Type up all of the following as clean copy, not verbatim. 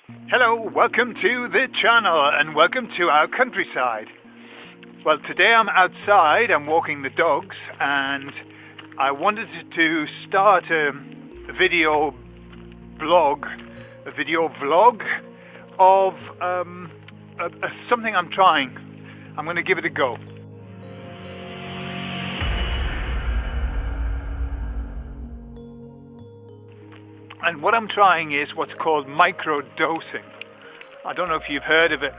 Hello, welcome to the channel and welcome to our countryside. Well, today I'm outside, I'm walking the dogs, and I wanted to start a video vlog of something I'm trying. I'm going to give it a go. And what I'm trying is what's called micro-dosing. I don't know if you've heard of it.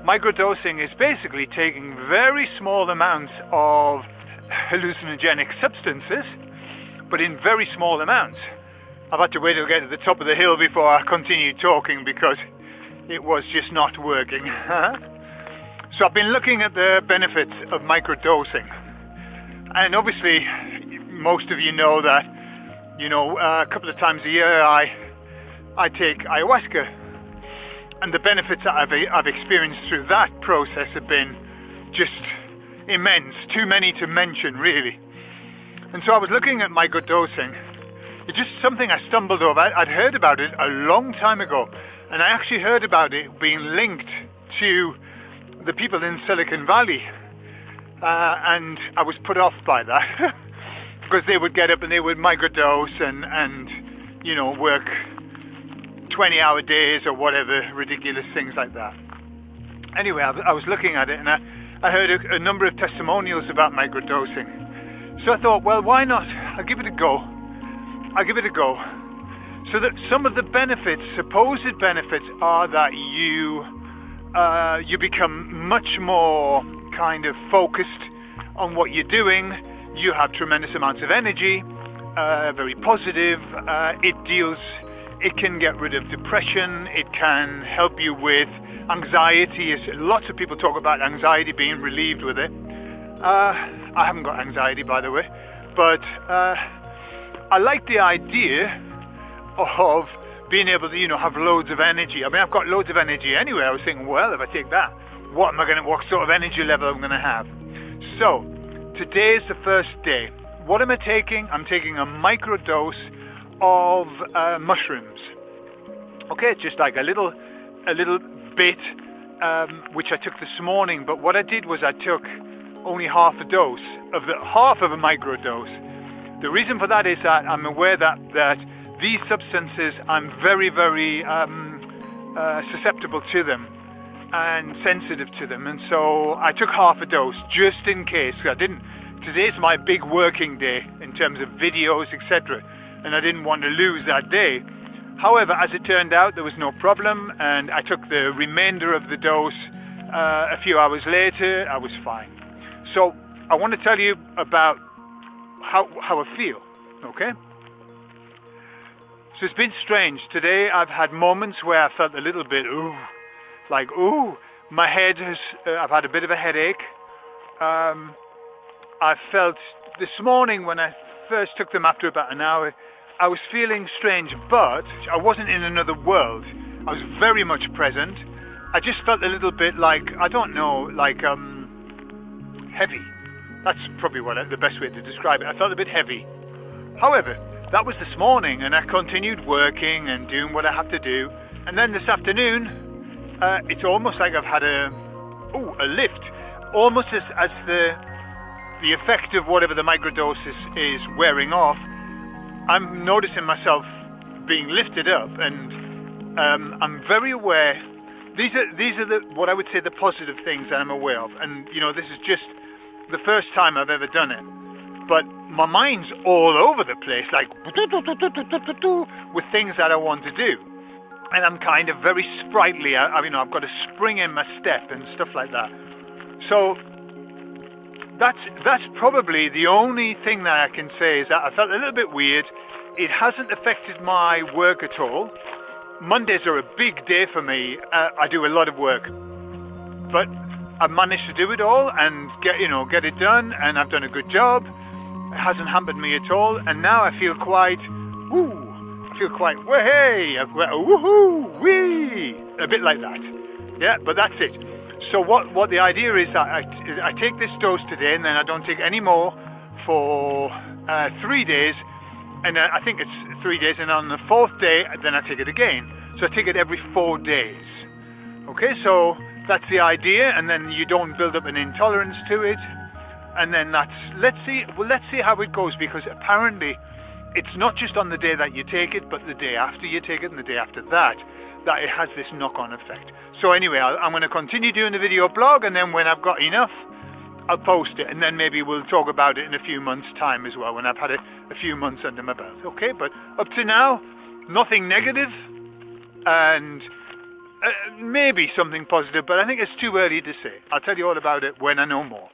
Micro-dosing is basically taking very small amounts of hallucinogenic substances, but in very small amounts. I've had to wait till I get to the top of the hill before I continue talking because it was just not working. So I've been looking at the benefits of micro-dosing. And obviously, most of you know that a couple of times a year I take ayahuasca, and the benefits that I've experienced through that process have been just immense, too many to mention really. And so I was looking at microdosing. It's just something I stumbled over. I'd heard about it a long time ago, and I actually heard about it being linked to the people in Silicon Valley, and I was put off by that. Because they would get up and they would microdose and work 20-hour days or whatever, ridiculous things like that. Anyway, I was looking at it and I heard a number of testimonials about microdosing. So I thought, well, why not? I'll give it a go. So that some of the benefits, supposed benefits, are that you become much more kind of focused on what you're doing. You have tremendous amounts of energy, very positive. It can get rid of depression. It can help you with anxiety. Lots of people talk about anxiety being relieved with it. I haven't got anxiety, by the way, but I like the idea of being able to, have loads of energy. I mean, I've got loads of energy anyway. I was thinking, well, if I take that, what sort of energy level I'm going to have? So, today is the first day. What am I taking? I'm taking a microdose of mushrooms. Okay, just like a little bit, which I took this morning. But what I did was I took only half a dose of half of a microdose. The reason for that is that I'm aware that these substances, I'm very, very susceptible to them and sensitive to them, and so I took half a dose just in case. Today's my big working day in terms of videos, etc., and I didn't want to lose that day. However, as it turned out, there was no problem, and I took the remainder of the dose a few hours later. I was fine. So I want to tell you about how I feel. Okay, so it's been strange. Today I've had moments where I felt a little bit my head has, I've had a bit of a headache. I felt this morning when I first took them after about an hour, I was feeling strange, but I wasn't in another world. I was very much present. I just felt a little bit heavy. That's probably the best way to describe it. I felt a bit heavy. However, that was this morning, and I continued working and doing what I have to do. And then this afternoon, it's almost like I've had a lift, almost as the effect of whatever the microdose is wearing off. I'm noticing myself being lifted up, and I'm very aware. These are what I would say the positive things that I'm aware of, and this is just the first time I've ever done it. But my mind's all over the place, like with things that I want to do. And I'm kind of very sprightly. I've got a spring in my step and stuff like that. So that's probably the only thing that I can say is that I felt a little bit weird. It hasn't affected my work at all. Mondays are a big day for me. I do a lot of work, but I've managed to do it all and get it done, and I've done a good job. It hasn't hampered me at all, and now I feel quite way, woohoo, wee, a bit like that. Yeah, but that's it. So what the idea is that I take this dose today, and then I don't take any more for 3 days, and I think it's 3 days, and on the 4th day then I take it again. So I take it every 4 days. Okay, so that's the idea, and then you don't build up an intolerance to it, and then let's see how it goes, because apparently it's not just on the day that you take it, but the day after you take it and the day after that it has this knock-on effect. So anyway, I'm going to continue doing the video blog, and then when I've got enough, I'll post it, and then maybe we'll talk about it in a few months' time as well, when I've had a few months under my belt. Okay, but up to now, nothing negative, and maybe something positive, but I think it's too early to say. I'll tell you all about it when I know more.